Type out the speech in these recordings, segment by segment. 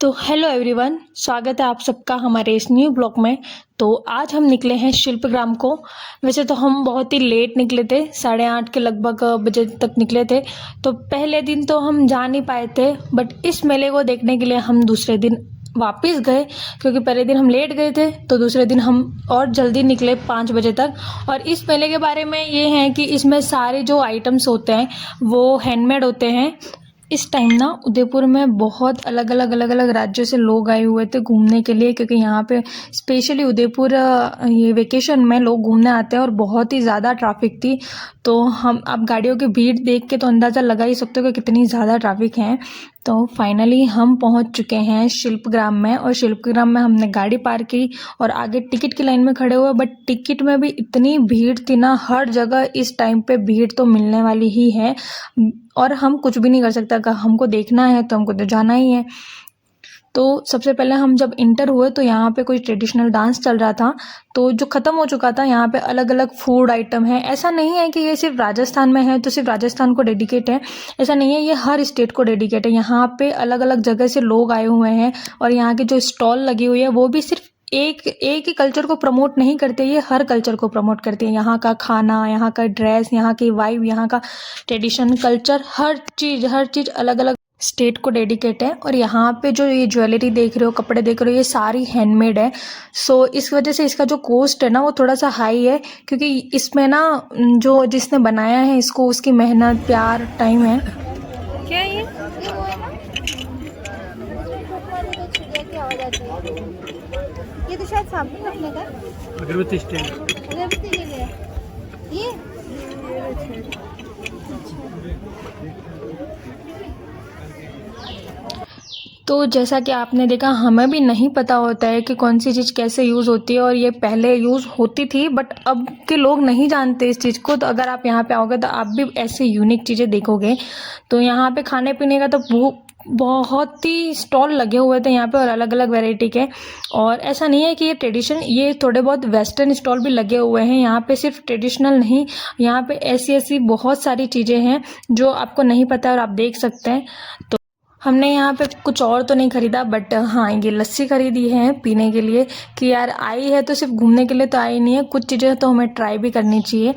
तो hello everyone, स्वागत है आप सबका हमारे इस न्यू ब्लॉग में। तो आज हम निकले हैं शिल्पग्राम को। वैसे तो हम बहुत ही लेट निकले थे, 8:30 के लगभग बजे तक निकले थे। तो पहले दिन तो हम जा नहीं पाए थे, बट इस मेले को देखने के लिए हम दूसरे दिन वापस गए, क्योंकि पहले दिन हम लेट गए थे तो दूसरे दिन हम और जल्दी निकले 5 बजे तक। और इस मेले के बारे में ये है कि इसमें सारे जो आइटम्स होते हैं वो हैंडमेड होते हैं। इस टाइम ना उदयपुर में बहुत अलग अलग राज्यों से लोग आए हुए थे घूमने के लिए, क्योंकि यहाँ पे स्पेशली उदयपुर ये वेकेशन में लोग घूमने आते हैं और बहुत ही ज़्यादा ट्रैफिक थी। तो हम आप गाड़ियों की भीड़ देख के तो अंदाज़ा लगा ही सकते हो कि कितनी ज़्यादा ट्रैफिक है। तो फाइनली हम पहुंच चुके हैं शिल्पग्राम में, और शिल्पग्राम में हमने गाड़ी पार्क की और आगे टिकट की लाइन में खड़े हुए। बट टिकट में भी इतनी भीड़ थी ना, हर जगह इस टाइम पे भीड़ तो मिलने वाली ही है, और हम कुछ भी नहीं कर सकते। अगर हमको देखना है तो हमको तो जाना ही है। तो सबसे पहले हम जब इंटर हुए तो यहाँ पे कोई ट्रेडिशनल डांस चल रहा था, तो जो ख़त्म हो चुका था। यहाँ पे अलग अलग फूड आइटम है। ऐसा नहीं है कि ये सिर्फ राजस्थान में है तो सिर्फ राजस्थान को डेडिकेट है, ऐसा नहीं है, ये हर स्टेट को डेडिकेट है। यहाँ पे अलग अलग जगह से लोग आए हुए हैं, और यहाँ की जो स्टॉल लगी हुई है वो भी सिर्फ एक ही कल्चर को प्रमोट नहीं करते, ये हर कल्चर को प्रमोट करती है। यहाँ का खाना, यहाँ का ड्रेस, यहाँ की वाइब, यहाँ का ट्रेडिशन, कल्चर, हर चीज़ अलग अलग स्टेट को डेडिकेट है। और यहाँ पे जो ये ज्वेलरी देख रहे हो, कपड़े देख रहे हो, ये सारी हैंडमेड है। सो इस वजह से इसका जो कॉस्ट है ना वो थोड़ा सा हाई है, क्योंकि इसमें ना जो जिसने बनाया है इसको, उसकी मेहनत, प्यार, टाइम है। क्या है ये? ये तो शायद साबुन रखने का, अगरबत्ती स्टैंड। अगरबत्ती के लिए ये तो जैसा कि आपने देखा, हमें भी नहीं पता होता है कि कौन सी चीज़ कैसे यूज़ होती है, और ये पहले यूज़ होती थी बट अब के लोग नहीं जानते इस चीज़ को। तो अगर आप यहाँ पे आओगे तो आप भी ऐसी यूनिक चीज़ें देखोगे। तो यहाँ पे खाने पीने का तो बहुत ही स्टॉल लगे हुए थे यहाँ पे, और अलग अलग वैरायटी के। और ऐसा नहीं है कि ये ट्रेडिशन, ये थोड़े बहुत वेस्टर्न स्टॉल भी लगे हुए हैं यहाँ पे, सिर्फ ट्रेडिशनल नहीं। यहाँ पे ऐसी ऐसी बहुत सारी चीज़ें हैं जो आपको नहीं पता है और आप देख सकते हैं। तो हमने यहाँ पे कुछ और तो नहीं खरीदा, बट हाँ ये लस्सी खरीदी है पीने के लिए, कि यार आई है तो सिर्फ घूमने के लिए तो आई नहीं है, कुछ चीज़ें तो हमें ट्राई भी करनी चाहिए।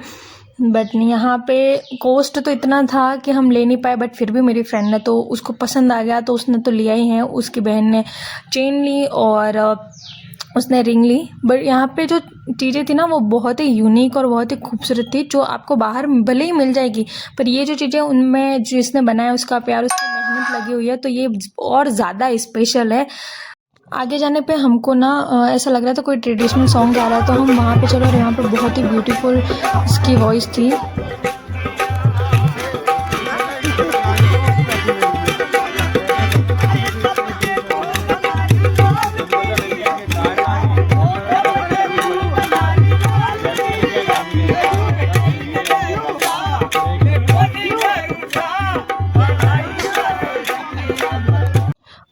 बट यहाँ पे कॉस्ट तो इतना था कि हम ले नहीं पाए, बट फिर भी मेरी फ्रेंड ने तो, उसको पसंद आ गया तो उसने तो लिया ही है। उसकी बहन ने चेन ली और उसने रिंग ली। बट यहाँ पे जो चीज़ें थी ना वो बहुत ही यूनिक और बहुत ही खूबसूरत थी, जो आपको बाहर भले ही मिल जाएगी, पर ये जो चीज़ें उनमें जिसने बनाया उसका प्यार, उसकी मेहनत लगी हुई है, तो ये और ज़्यादा स्पेशल है। आगे जाने पे हमको ना ऐसा लग रहा था कोई ट्रेडिशनल सॉन्ग गा रहा है, तो हम वहाँ पे चले, और यहाँ पे बहुत ही ब्यूटीफुल इसकी वॉइस थी।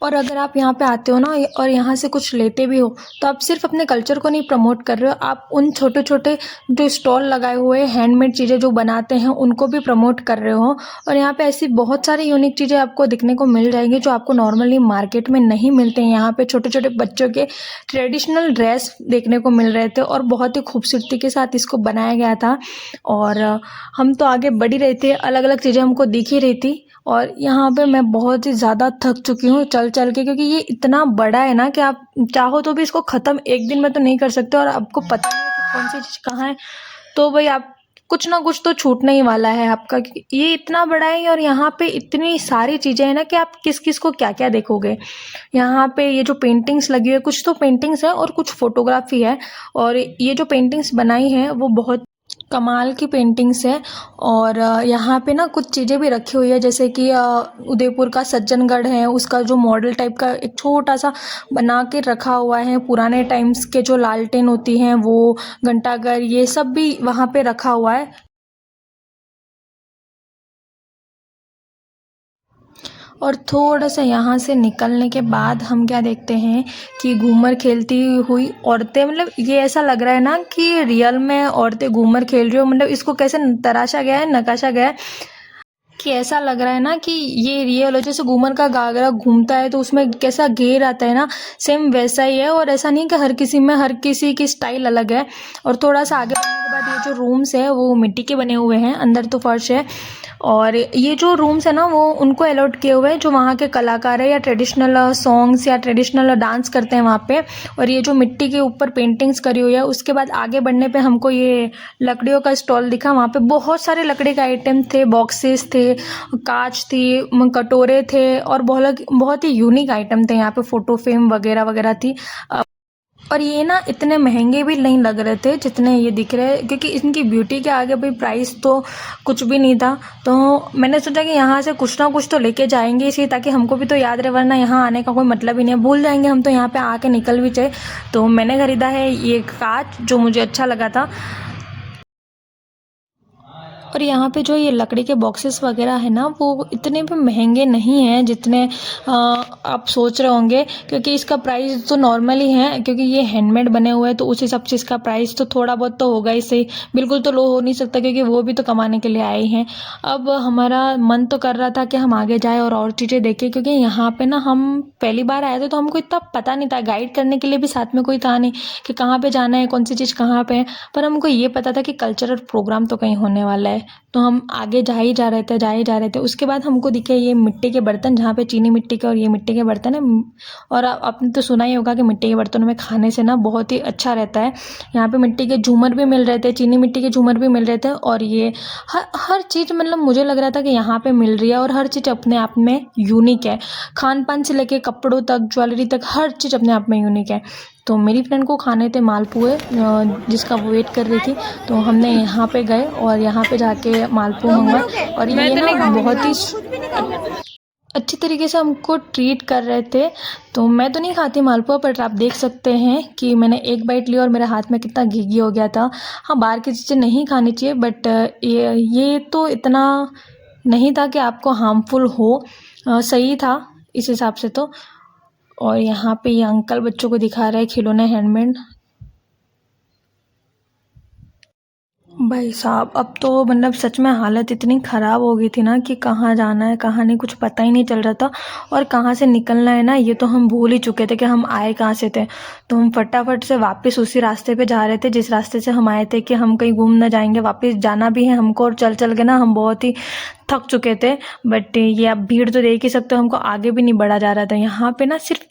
और अगर आप यहाँ पे आते हो ना और यहाँ से कुछ लेते भी हो, तो आप सिर्फ अपने कल्चर को नहीं प्रमोट कर रहे हो, आप उन छोटे छोटे जो स्टॉल लगाए हुए हैंडमेड चीज़ें जो बनाते हैं उनको भी प्रमोट कर रहे हो। और यहाँ पे ऐसी बहुत सारी यूनिक चीज़ें आपको दिखने को मिल जाएंगी जो आपको नॉर्मली मार्केट में नहीं मिलते हैं। यहाँ पे छोटे छोटे बच्चों के ट्रेडिशनल ड्रेस देखने को मिल रहे थे, और बहुत ही खूबसूरती के साथ इसको बनाया गया था। और हम तो आगे बढ़ ही रहे थे, अलग अलग चीज़ें हमको दिख ही रही थी। और यहाँ पे मैं बहुत ही ज़्यादा थक चुकी हूँ चल चल के, क्योंकि ये इतना बड़ा है ना कि आप चाहो तो भी इसको ख़त्म एक दिन में तो नहीं कर सकते, और आपको पता नहीं है कि कौन सी चीज़ कहाँ है। तो भाई आप कुछ ना कुछ तो छूटने ही वाला है आपका, क्योंकि ये इतना बड़ा है और यहाँ पे इतनी सारी चीज़ें हैं ना कि आप किस किस को क्या क्या देखोगे। यहाँ पे ये जो पेंटिंग्स लगी हुई है, कुछ तो पेंटिंग्स है और कुछ फोटोग्राफी है, और ये जो पेंटिंग्स बनाई है वो बहुत कमाल की पेंटिंग्स है। और यहाँ पे ना कुछ चीज़ें भी रखी हुई है, जैसे कि उदयपुर का सज्जनगढ़ है, उसका जो मॉडल टाइप का एक छोटा सा बना के रखा हुआ है। पुराने टाइम्स के जो लालटेन होती हैं वो, घंटाघर, ये सब भी वहाँ पे रखा हुआ है। और थोड़ा सा यहाँ से निकलने के बाद हम क्या देखते हैं कि घूमर खेलती हुई औरतें, मतलब ये ऐसा लग रहा है ना कि रियल में औरतें घूमर खेल रही हो। मतलब इसको कैसे तराशा गया है, नकाशा गया है कि ऐसा लग रहा है ना कि ये रियल हो, जैसे घूमर का घाघरा घूमता है तो उसमें कैसा घेर आता है ना, सेम वैसा ही है। और ऐसा नहीं कि हर किसी में हर किसी की स्टाइल अलग है। और थोड़ा सा आगे बढ़ने के बाद ये जो रूम्स है वो मिट्टी के बने हुए हैं, अंदर तो फर्श है। और ये जो रूम्स है ना वो उनको अलॉट किए हुए हैं जो वहाँ के कलाकार है या ट्रेडिशनल सॉन्ग्स या ट्रेडिशनल डांस करते हैं वहाँ पे। और ये जो मिट्टी के ऊपर पेंटिंग्स करी हुई है, उसके बाद आगे बढ़ने पे हमको ये लकड़ियों का स्टॉल दिखा। वहाँ पे बहुत सारे लकड़ी के आइटम थे, बॉक्सेस थे, कांच थी, कटोरे थे और बहुत बहुत ही यूनिक आइटम थे। यहाँ पे फोटो फ्रेम वगैरह वगैरह थी। और ये ना इतने महंगे भी नहीं लग रहे थे जितने ये दिख रहे हैं, क्योंकि इनकी ब्यूटी के आगे भाई प्राइस तो कुछ भी नहीं था। तो मैंने सोचा कि यहाँ से कुछ ना कुछ तो लेके जाएंगे इसी, ताकि हमको भी तो याद रहे, वरना यहाँ आने का कोई मतलब ही नहीं है, भूल जाएंगे हम तो यहाँ पे आके निकल भी जाए। तो मैंने ख़रीदा है ये कांच जो मुझे अच्छा लगा था। और यहाँ पे जो ये लकड़ी के बॉक्सेस वगैरह है ना वो इतने भी महंगे नहीं हैं जितने आप सोच रहे होंगे, क्योंकि इसका प्राइस तो नॉर्मल ही है, क्योंकि ये हैंडमेड बने हुए हैं तो उस हिसाब से इसका प्राइस तो थोड़ा बहुत तो होगा ही सही, बिल्कुल तो लो हो नहीं सकता, क्योंकि वो भी तो कमाने के लिए आए ही हैं। अब हमारा मन तो कर रहा था कि हम आगे जाए और चीज़ें देखें, क्योंकि यहाँ पे ना हम पहली बार आए थे तो हमको इतना पता नहीं था, गाइड करने के लिए भी साथ में कोई था नहीं कि कहाँ पे जाना है, कौन सी चीज़ कहाँ पे है। पर हमको ये पता था कि कल्चरल प्रोग्राम तो कहीं होने वाला है, तो हम आगे जा ही जा रहे थे। उसके बाद हमको दिखे ये मिट्टी के बर्तन, जहाँ पे चीनी मिट्टी के और ये मिट्टी के बर्तन है। और आपने तो सुना ही होगा कि मिट्टी के बर्तनों में खाने से ना बहुत ही अच्छा रहता है। यहाँ पे मिट्टी के झूमर भी मिल रहे थे, चीनी मिट्टी के झूमर भी मिल रहे थे। और ये हर चीज़ मतलब मुझे लग रहा था कि यहाँ पे मिल रही है, और हर चीज़ अपने आप में यूनिक है। खान पान से लेके कपड़ों तक, ज्वेलरी तक, हर चीज़ अपने आप में यूनिक है। तो मेरी फ्रेंड को खाने थे मालपुए, जिसका वो वेट कर रही थी, तो हमने यहाँ पे गए और यहाँ पे जाके मालपुआ मंगवाए। और ये ना बहुत ही अच्छी तरीके से हमको ट्रीट कर रहे थे। तो मैं तो नहीं खाती मालपुआ, पर आप देख सकते हैं कि मैंने एक बाइट ली और मेरे हाथ में कितना घी हो गया था। हाँ, बाहर की चीज़ें नहीं खानी चाहिए, बट ये तो इतना नहीं था कि आपको हार्मफुल हो, सही था इस हिसाब से तो। और यहाँ पे ये अंकल बच्चों को दिखा रहे हैं खिलौने हैंडमेड। भाई साहब, अब तो मतलब सच में हालत इतनी ख़राब हो गई थी ना कि कहाँ जाना है कहाँ नहीं, कुछ पता ही नहीं चल रहा था। और कहाँ से निकलना है ना ये तो हम भूल ही चुके थे कि हम आए कहाँ से थे। तो हम फटाफट से वापस उसी रास्ते पे जा रहे थे जिस रास्ते से हम आए थे, कि हम कहीं घूम ना जाएंगे, वापस जाना भी है हमको। और चल चल के ना हम बहुत ही थक चुके थे। बट ये आप भीड़ तो देख ही सकते हो, हमको आगे भी नहीं बढ़ा जा रहा था। यहाँ पे ना सिर्फ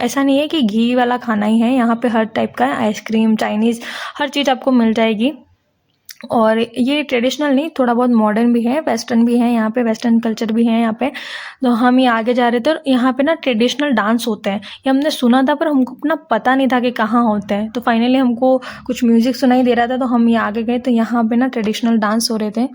ऐसा नहीं है कि घी वाला खाना ही है, यहाँ पे हर टाइप का आइसक्रीम, चाइनीज़, हर चीज़ आपको मिल जाएगी। और ये ट्रेडिशनल नहीं, थोड़ा बहुत मॉडर्न भी है, वेस्टर्न भी है, यहाँ पे वेस्टर्न कल्चर भी है यहाँ पे। तो हम ये आगे जा रहे थे और यहाँ पे ना ट्रेडिशनल डांस होते हैं, ये हमने सुना था पर हमको अपना पता नहीं था कि कहाँ होते हैं। तो फाइनली हमको कुछ म्यूज़िक सुनाई दे रहा था तो हम ये आगे गए, तो यहाँ पे ना ट्रेडिशनल डांस हो रहे थे।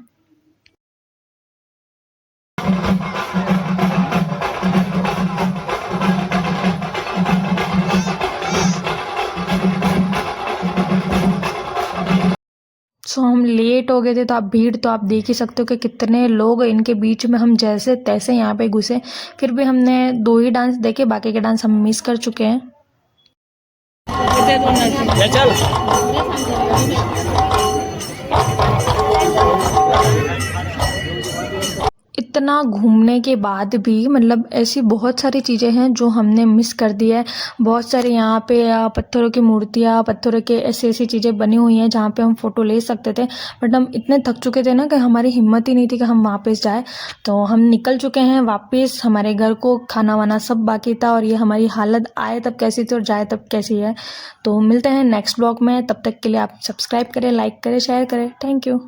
सो हम लेट हो गए थे, तो आप भीड़ तो आप देख ही सकते हो कि कितने लोग, इनके बीच में हम जैसे तैसे यहाँ पे घुसे। फिर भी हमने 2 ही डांस देखे, बाकी के डांस हम मिस कर चुके हैं। इतना घूमने के बाद भी मतलब ऐसी बहुत सारी चीज़ें हैं जो हमने मिस कर दी है। बहुत सारे यहाँ पे पत्थरों की मूर्तियाँ, पत्थरों के ऐसी चीज़ें बनी हुई हैं जहाँ पे हम फ़ोटो ले सकते थे, बट हम इतने थक चुके थे ना कि हमारी हिम्मत ही नहीं थी कि हम वापस जाए। तो हम निकल चुके हैं वापस हमारे घर को, खाना वाना सब बाकी था। और ये हमारी हालत आए तब कैसी थी और जाए तब कैसी है। तो मिलते हैं नेक्स्ट ब्लॉग में, तब तक के लिए आप सब्सक्राइब करें, लाइक करें, शेयर करें। Thank you.